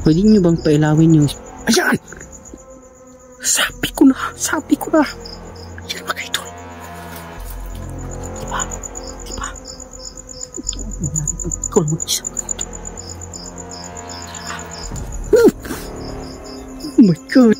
Pwede nyo bang pailawin yung... Ayan! Sabi ko na! Ayan mga idol. Diba? Ikaw lang mag-isa mga idol. Oh my God!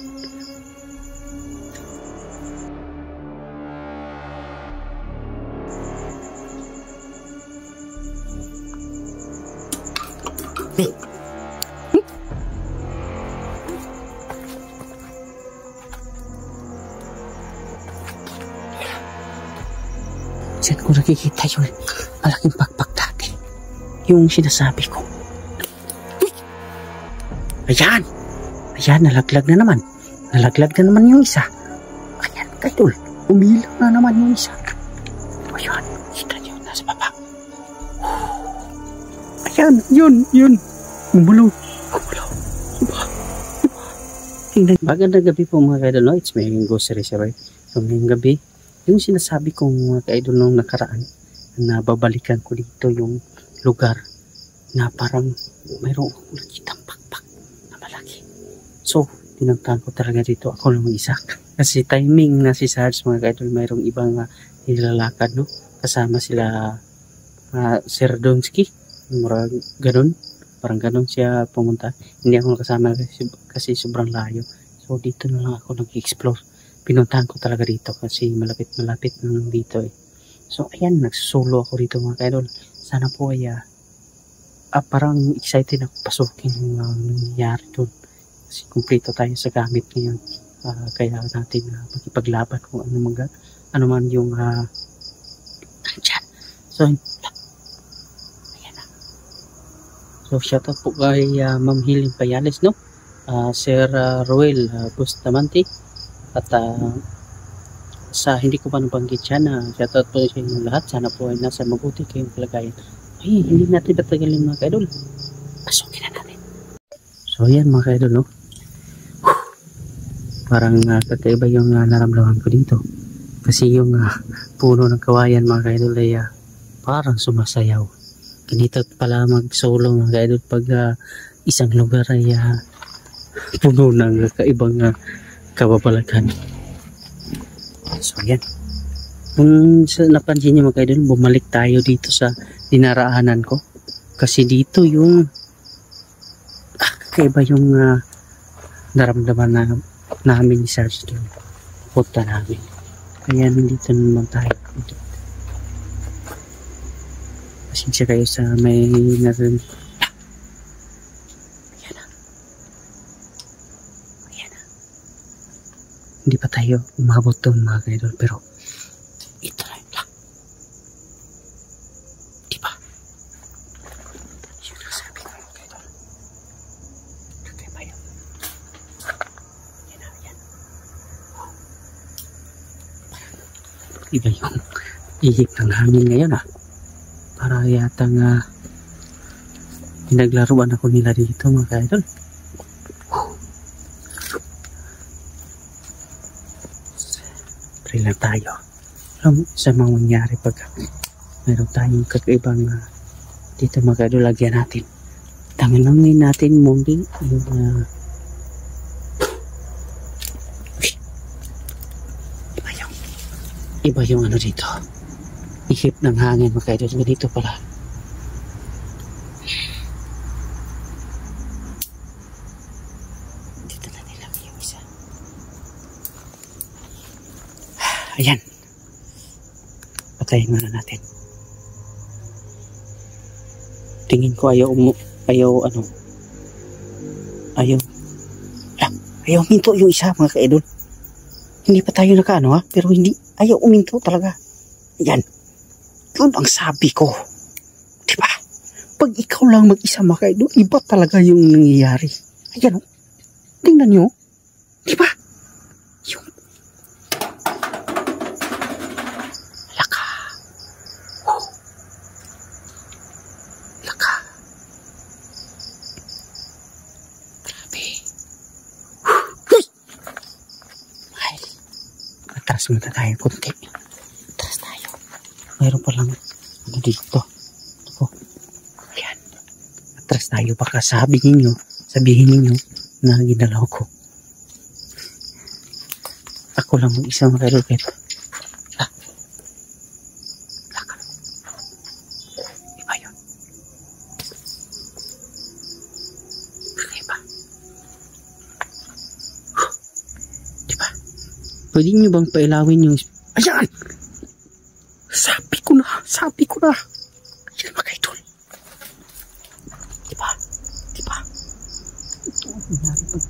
Saan ko nakikita yung malaking pakpak dati? Yung sinasabi ko. Ayan! Nalaglag na naman. Yung isa. Ayan, kaidol. Umilaw na naman yung isa. Ayan, kita nyo, nasa baba. Ayan, yun. Umulaw. Tingnan. Magandang gabi po mga kaidol, no? It's me, Grocery Saray. So, ngayong gabi, yung sinasabi kong mga kaidol nung nakaraan, na babalikan ko dito yung lugar na parang mayroong nakitang pakpak na malaki. So, tinagtaan ko talaga dito. Ako lang mag-isa. Kasi timing na si Sarge mga kaidol, mayroong ibang nilalakad, no? Kasama sila Sir Donsky. Parang ganun siya pumunta. Hindi ako nakasama kasi sobrang layo. So, dito na lang ako nag-explore. Pinuntahan ko talaga dito kasi malapit na dito eh. So ayan, nagsolo ako dito mga kaidol. Sana po ay parang excited ako pasukin yung nangyayari doon. Kasi kumpleto tayo sa gamit ngayon. Kaya natin magipaglaban kung ano man yung nandyan. So ayan na. So shoutout po kay Ma'am Hiling Payales, no? Sir Roel Bustamante. At sa hindi ko pa nabanggit siya, shoutout po sa inyong lahat. Sana po ay nasa mabuti kayong kalagayan. Ay, hindi natin patagalin mga kaidol. Pasukin na natin. So yan mga kaidol, no? Parang kakaiba yung naramdaman ko dito. Kasi yung puno ng kawayan mga kaidol ay parang sumasayaw. Ganito pala mag-solo mga kaidol pag isang lugar ay puno ng kaibang kababalagan. So yan. Kung napansin niyo mga kaidol, bumalik tayo dito sa dinaraanan ko. Kasi dito yung kakaiba yung naramdaman namin ni Sarge doon. Punta namin. Kaya nandito naman tayo. Pasensya kayo sa may narin. Hindi pa tayo umabot doon mga kaidol, pero ito na yun lang. Diba? Yun ang sabi ko mga kaidol. Kakay ba yun? Yan. Iba yung ihip ng hangin ngayon para yatang pinaglaruan ako nila dito mga kaidol. Pray lang tayo. Alam mo sa mga mangyari pag mayroon tayong kakaibang dito mga kaidol, lagyan natin. Tanganangin natin muli yung iba yung ano dito. Ihip ng hangin mga kaidol. Ganito pala. Dito na nila yung isa. Ayan. Patayin muna natin. Tingin ko ayaw minto yung isa mga kaidol. Hindi pa tayo nakaano pero hindi, ayaw uminto talaga. Ayan. Yun ang sabi ko. Diba? Pag ikaw lang mag-isa mga kaidol, iba talaga yung nangyayari. Ayan tingnan nyo. Diba? Yung atras muna tayo kunti. Atras tayo. Mayroon pa lang ano dito. Ito. Ayan. Atras tayo. Baka sabi ninyo sabihin ninyo na ginalaw ko. Ako lang mag-isa mga kaidol kahit lakad. Iba yun. Iba. Diba? Pwede nyo bang pailawin yung... Ayan! Sabi ko na! Ayan mga kaidol. Diba?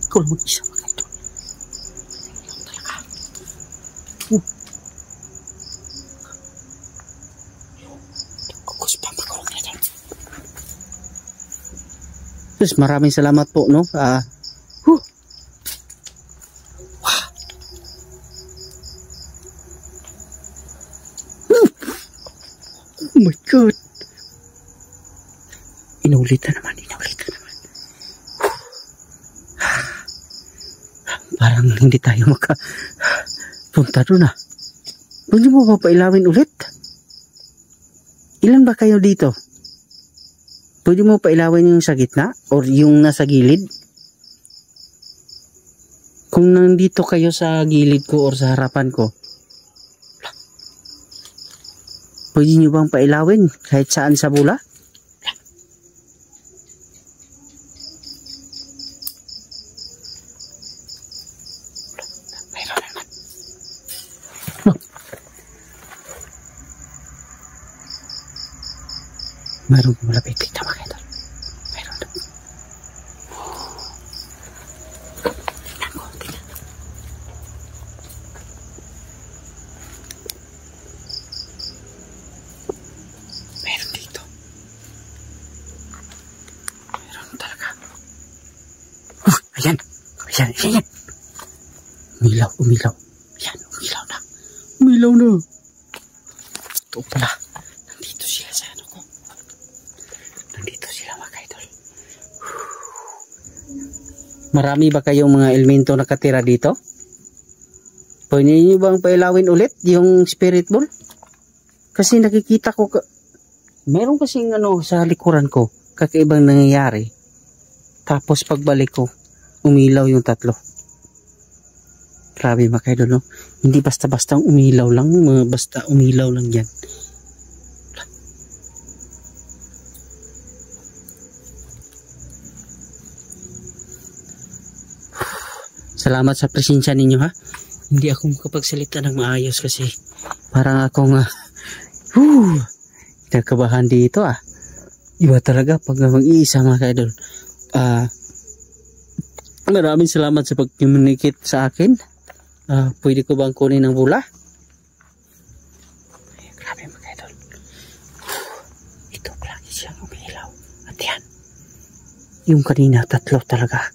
Ito lang mag-isa mga kaidol. Terus maraming salamat po, no? Oh my God! Inulit na naman. Parang hindi tayo makapunta doon Pwede mo ba pailawin ulit? Ilan ba kayo dito? Pwede mo pailawin yung sa gitna or yung nasa gilid? Kung nandito kayo sa gilid ko or sa harapan ko, pwede nyo bang pailawin kahit saan sa bula? Mayroon kong malapit dito mga kaidol. Mayroon doon. Tingnan ko. Mayroon dito. Mayroon talaga. Ayan. Umilaw. Ayan, umilaw na. Ito pala. Nandito sila sa ano ko. Marami ba kayong mga elemento nakatira dito? Pwede nyo bang pailawin ulit yung spirit ball? Kasi nakikita ko, meron kasing sa likuran ko, kakaibang nangyayari. Tapos pagbalik ko, umilaw yung tatlo. Grabe mga kaidol, no? Hindi basta-basta umilaw lang, basta umilaw lang yan. Salamat sa presensya ninyo Hindi ako makapagsalita ng maayos kasi parang akong nagkabahan dito Iba talaga pag mag-iisa mga kaidol. Maraming salamat sa pag-communicate sa akin. Pwede ko bang kunin ang bula? Grabe mga kaidol. Ito lagi siyang umilaw. At yan. Yung kanina tatlo talaga.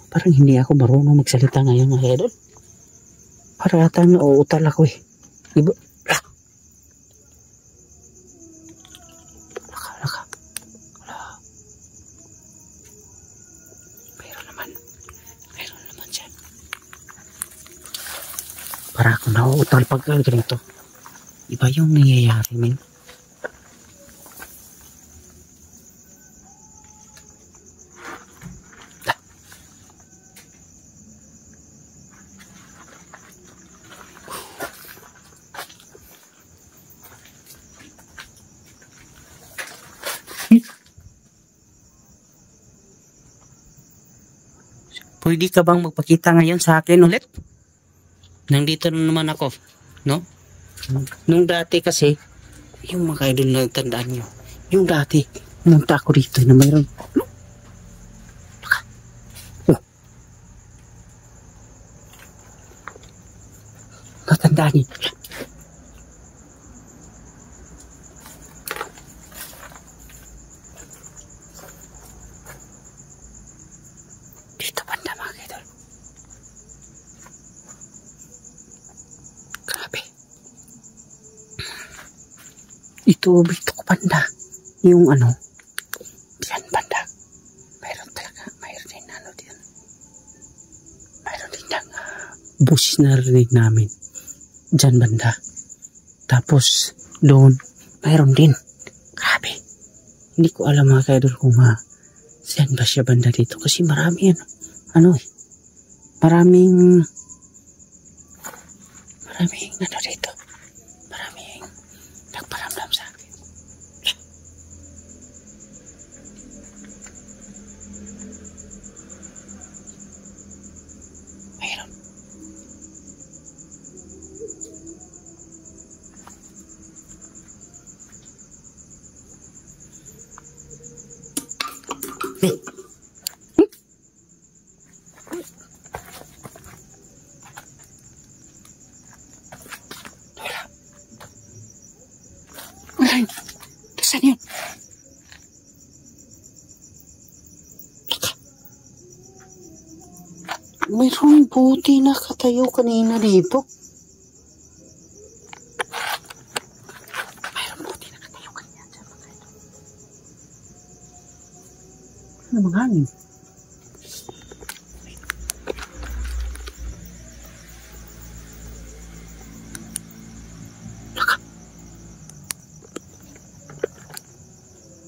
Parang hindi ako marunong magsalita ngayon mga kaidol. Parang ata nauutal ako Iba. Laka. Meron naman siya. Parang ako nauutal pag ganito. Iba yung nangyayari, men. Pwede ka bang magpakita ngayon sa akin ulit? Nandito na naman ako, no? Nung dati kasi, yung mga idol na tandaan nyo, yung dati, pumunta ako dito na mayroon. Matandaan nyo. Dito banda mga idol. Grabe. Ito ko banda. Yung diyan banda. Mayroon talaga, mayroon din diyan. Mayroon din busis na rinig namin. Diyan banda. Tapos, doon, mayroon din. Grabe. Hindi ko alam mga kaidol kung saan Diyan ba siya banda dito? Kasi marami yan. Ano eh. Maraming ano dito. Maraming nagparamdam sa akin. Mayroon. Ay, saan yun? Mayroong buti na katayo kanina dito. Mayroong buti na katayo kanina dyan. Ano mga hangin?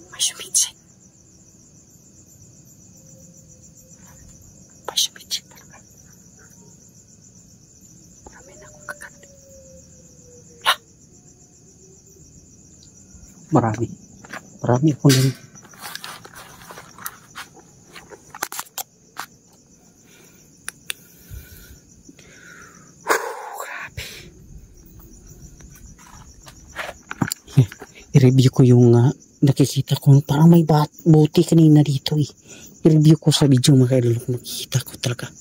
May sumitsit. May sumitsit talaga. Marami na akong kakati. Marami akong lang. I-review ko yung nakikita ko. Parang may buti kanina dito eh. I-review ko sa video mga kaidol. Makikita ko talaga.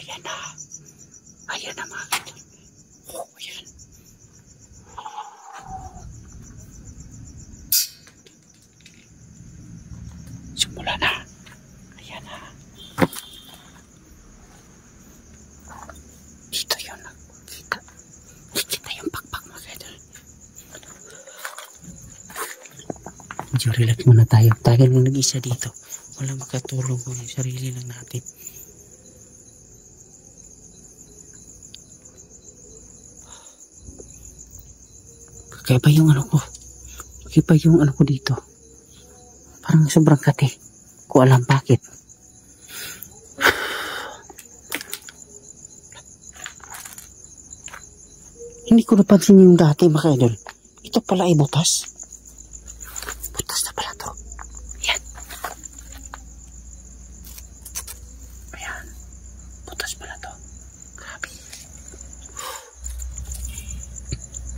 Ayan na. Ayan na mga kaidol. Oh, ayan. Simula na. Ayan na. Dito yun. Nakikita yung pakpak mga kaidol. Medyo relax muna tayo. Tagal mo nag-isa dito. Walang makatulong kung yung sarili lang natin. Kakaiba yung ano ko. Kakaiba yung ano ko dito. Parang sobrang kati. Ko alam bakit. Hindi ko napansin yung dati mga kaidol. Ito pala ay butas. Butas na pala to. Ayan. Ayan. Butas pala to. Grabe.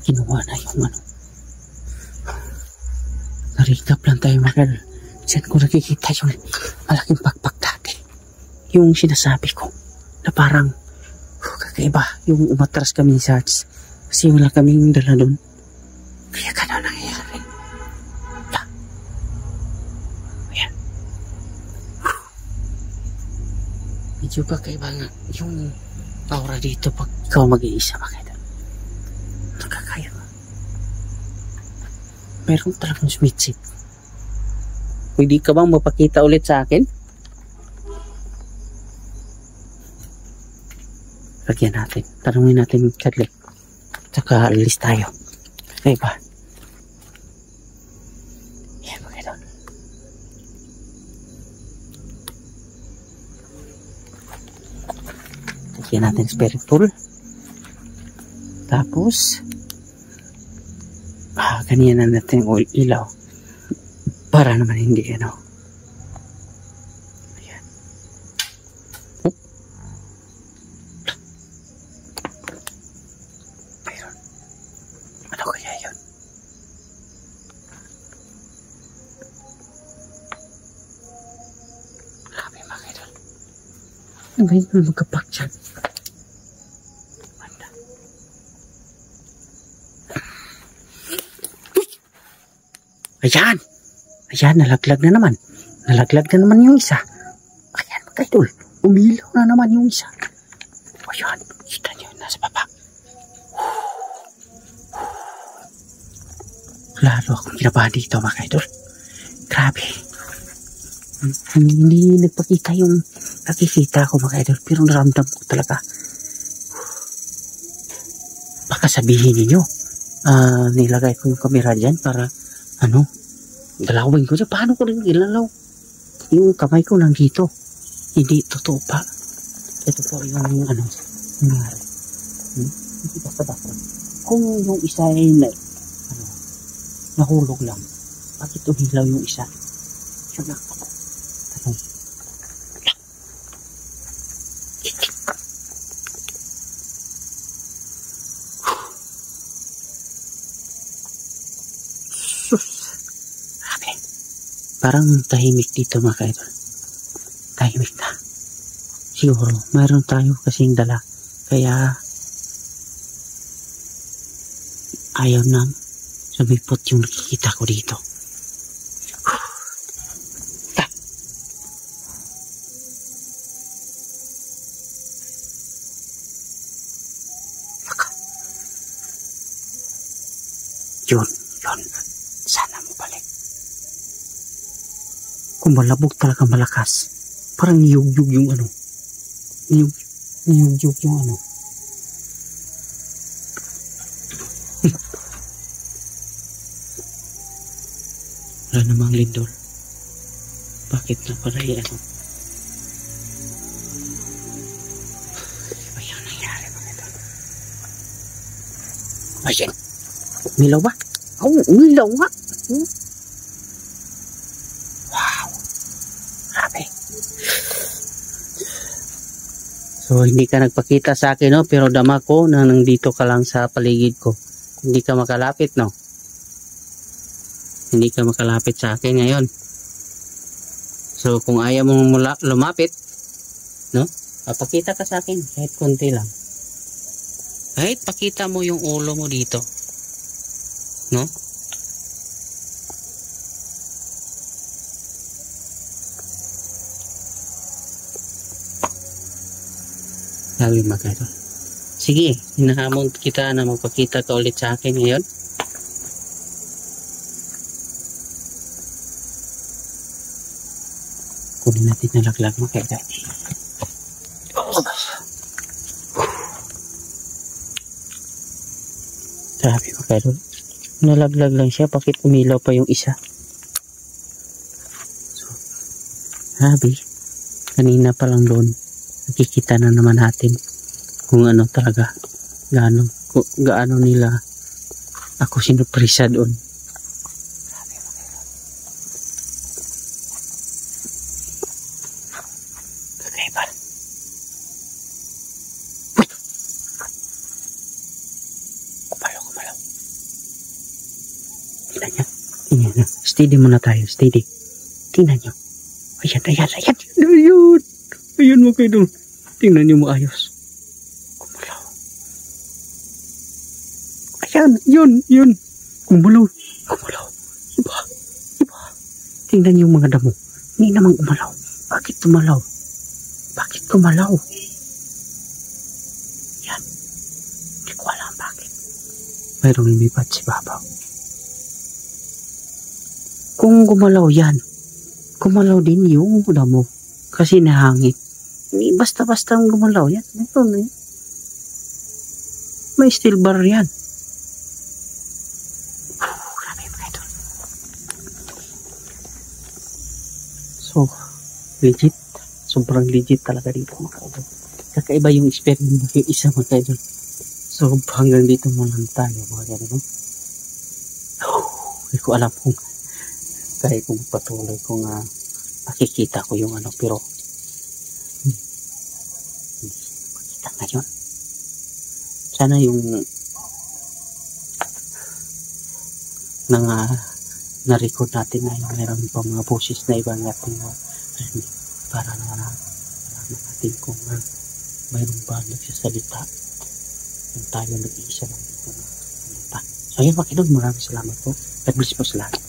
Kinuha na yung ano. Narikap lang tayo mga kaidol. Diyan ko nakikita yung malaking pakpak dati. Yung sinasabi ko na parang kakaiba. Yung umatras kami sa kasi wala kaming dala doon. Kaya gano'n nangyayari. Ayan. Medyo kakaiba nga yung aura dito pag ikaw mag-iisa makita. Nakakaiba. Meron talagang sumitsit. Pwede ka bang mapakita ulit sa akin? Lagyan natin. Tanungin natin saglit. Tsaka alis tayo. Okay ba? Yan mga idol. Lagyan natin spirit pool. Tapos ganyan na natin yung ilaw. Para naman hindi ano. Ayan. Oh. Mayroon. Ano kaya yun? Grabe mga idol. Ano ba yun magkapak dyan? Banda. Ayan! Ayan, nalaglag na naman. Nalaglag na naman yung isa. Ayan mga idol. Umilaw na naman yung isa. Ayan, kita nyo nasa baba. Lalo akong kinabahan dito mga idol. Grabe. Hindi nagpakita yung nakikita ko mga idol. Pero naramdam ko talaga. Baka sabihin ninyo, nilagay ko yung camera dyan para dalawin ko siya. Paano ko rin ilalaw? Yung kamay ko nandito. Hindi totoo pa. Ito po yung nangyari. Hindi basta-basta. Kung yung isa ay nahulog lang, bakit umilaw yung isa? Yun lang ako. Tanong. Sus! Grabe. Parang tahimik dito mga kaidol. Tahimik na. Siguro, mayroon tayo kasing dala. Kaya, ayaw nang sumipot yung nakikita ko dito. Yun. Sana mo balik. Kung malabog talaga malakas, parang niyugyug yung niyugyug yung wala namang lindol. Bakit na pala yan? Ay, ang nangyari ba ito? Ayan. Umilaw ba? Oo, umilaw nga. Wow. Grabe. So, hindi ka nagpakita sa akin, no? Pero dama ko na nandito ka lang sa paligid ko. Hindi ka makalapit, no? Hindi ka makalapit sa akin ngayon. So, kung ayaw mong lumapit, no? Papakita ka sa akin, kahit konti lang. Kahit pakita mo yung ulo mo dito. No? Sabi magkano. Sige, hinahamon kita na magpakita ka ulit sa akin ngayon. Kunin natin na laglag mo kaya dahil. Sabi ko kayo, nalaglag lang siya, bakit umilaw pa yung isa? So, sabi, kanina pa lang doon, nakikita na naman natin kung talaga, gaano nila ako sinuprisa doon. Steady muna tayo, steady. Tingnan nyo. Ayan. Ayan mo kayo doon. Tingnan nyo maayos. Kumulaw. Ayan, yun. Kumulaw. Iba. Tingnan nyo mga damo. Hindi namang umalaw. Bakit tumalaw? Bakit kumalaw? Yan. Hindi ko alam bakit. Mayroong lumipat si Babaw. Kung gumalaw yan, gumalaw din yung damo. Kasi nahangit. Hindi basta-basta gumalaw yan. Mayroon may steel bar yan. Grabe mga ito. So, legit. Sobrang legit talaga dito mga kaidol. Kakaiba yung experiment yung isa mga kaidol. So, hanggang dito mo lang tayo mga kaidol. Hindi ko alam kung kaya kung patuloy kung makikita ko yung pero hindi makita ngayon. Sana yung na-record natin na yung meron pa mga boses na ibang natin para malaman natin kung mayroon ba nagsasalita kung tayo nag-iisa lang dito. So ayun, Pakidog, maraming salamat po. God bless po sa lahat.